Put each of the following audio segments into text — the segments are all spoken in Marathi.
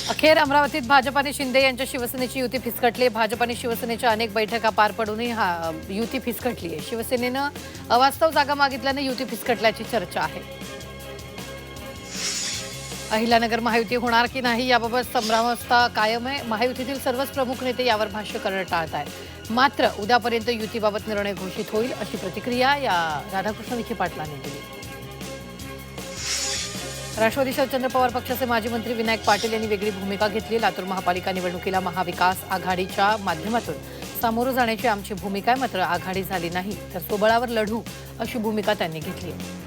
अखेर अमरावतीत भाजप आणि शिंदे यांच्या शिवसेनेची युती फिसकटली। भाजप आणि शिवसेनेच्या अनेक बैठका पार पडूनही युती फिसकटली आहे। शिवसेनेनं अवास्तव जागा मागितल्याने युती फिसकटल्याची चर्चा आहे। अहिल्यानगर महायुती होणार की नाही याबाबत संभ्रमावस्था कायम आहे। महायुतीतील सर्वच प्रमुख नेते यावर भाष्य करणं टाळत आहेत। मात्र उद्यापर्यंत युतीबाबत निर्णय घोषित होईल अशी प्रतिक्रिया या राधाकृष्ण विखे पाटलांनी दिली। राष्ट्रवादी शरदचंद्र पवार पक्षाचे माजी मंत्री विनायक पाटील यांनी वेगळी भूमिका घेतली। लातूर महापालिका निवडणुकीला महाविकास आघाडीच्या माध्यमातून सामोरं जाण्याची आमची भूमिका आहे, मात्र आघाडी झाली नाही तर स्वबळावर लढू अशी भूमिका त्यांनी घेतली आहे।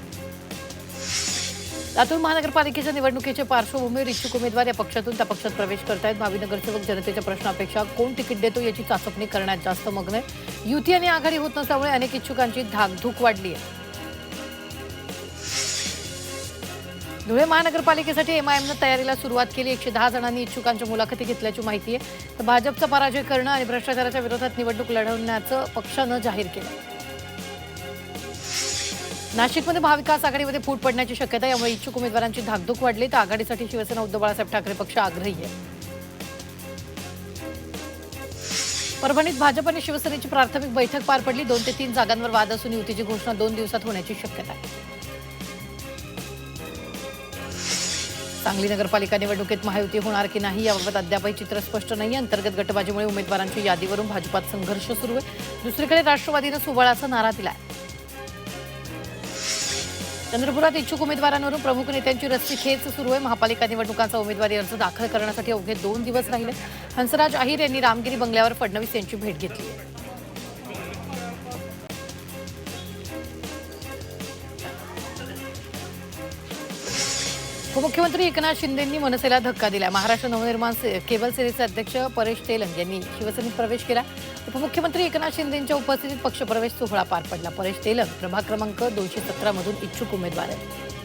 लातूर महानगरपालिकेच्या निवडणुकीच्या पार्श्वभूमीवर इच्छुक उमेदवार या पक्षातून त्या पक्षात प्रवेश करतायत। भावी नगरसेवक जनतेच्या प्रश्नापेक्षा कोण तिकीट देतो याची चाचपणी करण्यात जास्त मग्न आहे। युती आणि आघाडी होत नसल्यामुळे अनेक इच्छुकांची धाकधूक वाढली आहे। धुळे महानगरपालिकेसाठी एमआयएमनं तयारीला सुरुवात केली। 110 जणांनी इच्छुकांच्या मुलाखती घेतल्याची माहिती आहे। तर भाजपचा पराजय करणं आणि भ्रष्टाचाराच्या विरोधात निवडणूक लढवण्याचं पक्षानं जाहीर केलं। नाशिकमध्ये महाविकास आघाडीमध्ये फूट पडण्याची शक्यता, यामुळे इच्छुक उमेदवारांची धाकधूक वाढली। तर आघाडीसाठी शिवसेना उद्धव बाळासाहेब ठाकरे पक्ष आग्रही आहे। परभणीत भाजप आणि शिवसेनेची प्राथमिक बैठक पार पडली। 2 ते 3 जागांवर वाद असून युतीची घोषणा 2 दिवसात होण्याची शक्यता आहे। सांगली नगरपालिका निवडणुकीत महायुती होणार की नाही याबाबत अद्यापही चित्र स्पष्ट नाही। अंतर्गत गटबाजीमुळे उमेदवारांच्या यादीवरून भाजपात संघर्ष सुरू आहे। दुसरीकडे राष्ट्रवादीनं सुबळाचा नारा दिलाय। चंद्रपुरात इच्छुक उमेदवारांवरून प्रमुख नेत्यांची रस्सीखेच सुरू आहे। महापालिका निवडणुकांचा उमेदवारी अर्ज दाखल करण्यासाठी अवघे 2 दिवस राहिले। हंसराज अहिर यांनी रामगिरी बंगल्यावर फडणवीस यांची भेट घेतली आहे। उपमुख्यमंत्री एकनाथ शिंदेंनी मनसेला धक्का दिला। महाराष्ट्र नवनिर्माण केबल सेनेचे अध्यक्ष परेश तेलंग यांनी शिवसेनेत प्रवेश केला। उपमुख्यमंत्री एकनाथ शिंदेंच्या उपस्थितीत पक्षप्रवेश सोहळा पार पडला। परेश तेलंग प्रभाग क्रमांक 217 मधून इच्छुक उमेदवार आहेत।